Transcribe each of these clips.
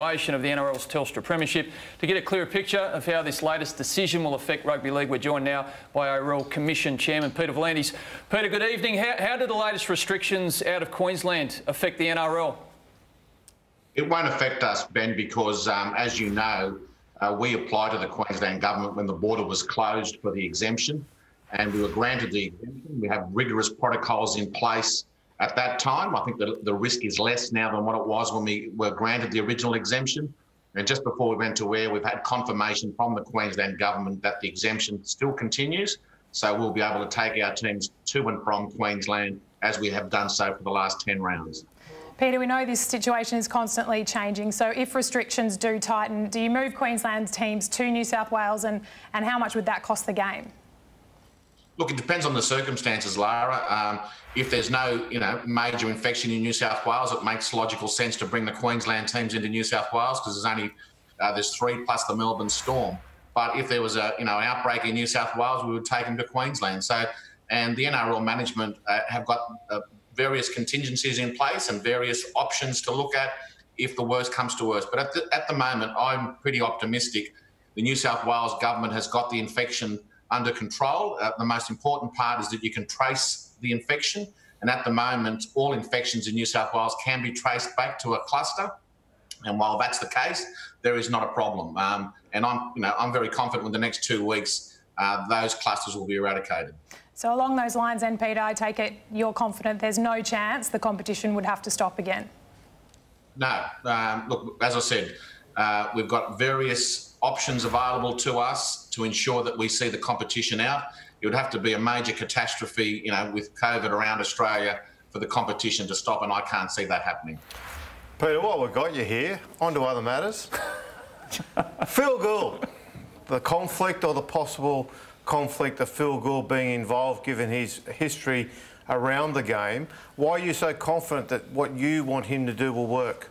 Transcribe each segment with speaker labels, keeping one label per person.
Speaker 1: Of the NRL's Telstra Premiership. To get a clearer picture of how this latest decision will affect rugby league, we're joined now by ARLC Commission Chairman Peter V'landys. Peter, good evening. How do the latest restrictions out of Queensland affect the NRL?
Speaker 2: It won't affect us, Ben, because as you know, we applied to the Queensland government when the border was closed for the exemption, and we were granted the exemption. We have rigorous protocols in place. At that time, I think the risk is less now than what it was when we were granted the original exemption. And just before we went to air, we've had confirmation from the Queensland government that the exemption still continues. So we'll be able to take our teams to and from Queensland as we have done so for the last 10 rounds.
Speaker 3: Peter, we know this situation is constantly changing. So if restrictions do tighten, do you move Queensland's teams to New South Wales and how much would that cost the game?
Speaker 2: Look, it depends on the circumstances, Lara. If there's no, major infection in New South Wales, it makes logical sense to bring the Queensland teams into New South Wales because there's 3 plus the Melbourne Storm. But if there was an outbreak in New South Wales, we would take them to Queensland. And the NRL management have got various contingencies in place and various options to look at if the worst comes to worst. But at the moment, I'm pretty optimistic. The New South Wales government has got the infection under control. The most important part is that you can trace the infection, and at the moment all infections in New South Wales can be traced back to a cluster, and while that's the case, there is not a problem, and I'm very confident in the next 2 weeks those clusters will be eradicated.
Speaker 3: So along those lines then, Peter, I take it you're confident there's no chance the competition would have to stop again?
Speaker 2: No. Look, as I said, we've got various options available to us to ensure that we see the competition out. It would have to be a major catastrophe, with COVID around Australia for the competition to stop, and I can't see that happening.
Speaker 4: Peter, while we've got you here, on to other matters. Phil Gould, the conflict or the possible conflict of Phil Gould being involved, given his history around the game. Why are you so confident that what you want him to do will work?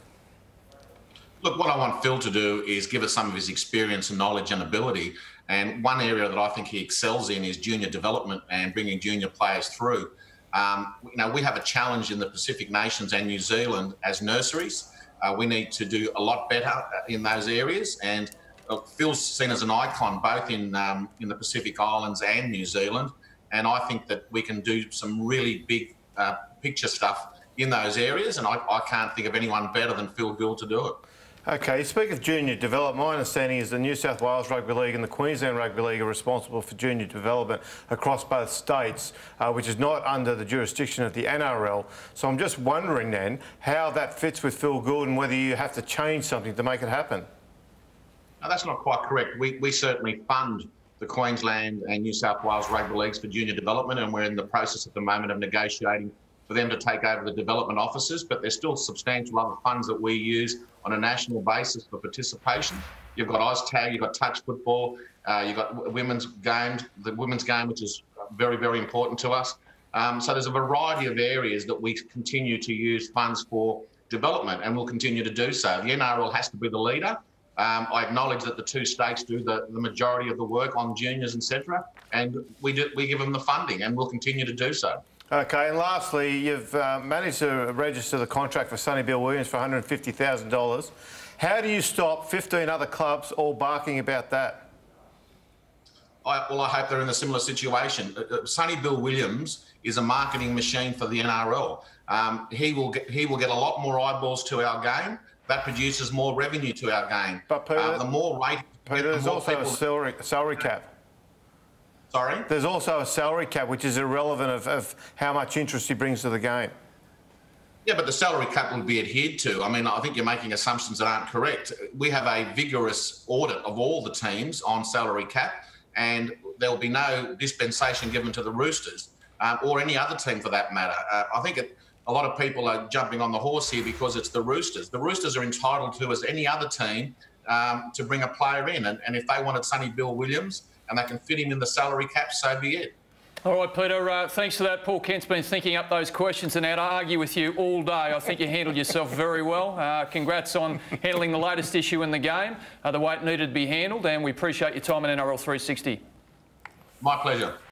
Speaker 2: Look, what I want Phil to do is give us some of his experience and knowledge and ability. And one area that I think he excels in is junior development and bringing junior players through. We have a challenge in the Pacific nations and New Zealand as nurseries. We need to do a lot better in those areas. And Phil's seen as an icon both in the Pacific Islands and New Zealand. And I think that we can do some really big picture stuff in those areas. And I can't think of anyone better than Phil Gould to do it.
Speaker 4: Okay, speak of junior development. My understanding is the New South Wales Rugby League and the Queensland Rugby League are responsible for junior development across both states, which is not under the jurisdiction of the NRL. So I'm just wondering then how that fits with Phil Gould and whether you have to change something to make it happen.
Speaker 2: No, that's not quite correct. We certainly fund the Queensland and New South Wales Rugby Leagues for junior development, and we're in the process at the moment of negotiating for them to take over the development offices, but there's still substantial other funds that we use on a national basis for participation. You've got OzTag, you've got touch football, you've got women's games, the women's game, which is very, very important to us. So there's a variety of areas that we continue to use funds for development, and we'll continue to do so. The NRL has to be the leader. I acknowledge that the 2 states do the majority of the work on juniors, etc., and we give them the funding, and we'll continue to do so.
Speaker 4: Okay, and lastly, you've managed to register the contract for Sonny Bill Williams for $150,000. How do you stop 15 other clubs all barking about that?
Speaker 2: I hope they're in a similar situation. Sonny Bill Williams is a marketing machine for the NRL. He will get a lot more eyeballs to our game. That produces more revenue to our game.
Speaker 4: But Peter,
Speaker 2: the more rate,
Speaker 4: Peter, there's also a salary cap.
Speaker 2: Sorry?
Speaker 4: There's also a salary cap, which is irrelevant of how much interest he brings to the game.
Speaker 2: Yeah, but the salary cap will be adhered to. I mean, I think you're making assumptions that aren't correct. We have a vigorous audit of all the teams on salary cap, and there will be no dispensation given to the Roosters or any other team for that matter. I think a lot of people are jumping on the horse here because it's the Roosters. The Roosters are entitled to, as any other team, to bring a player in. And if they wanted Sonny Bill Williams and they can fit him in the salary cap, so be it.
Speaker 1: All right, Peter, thanks for that. Paul Kent's been thinking up those questions, and I'd argue with you all day. I think you handled yourself very well. Congrats on handling the latest issue in the game, the way it needed to be handled, and we appreciate your time on NRL 360.
Speaker 2: My pleasure.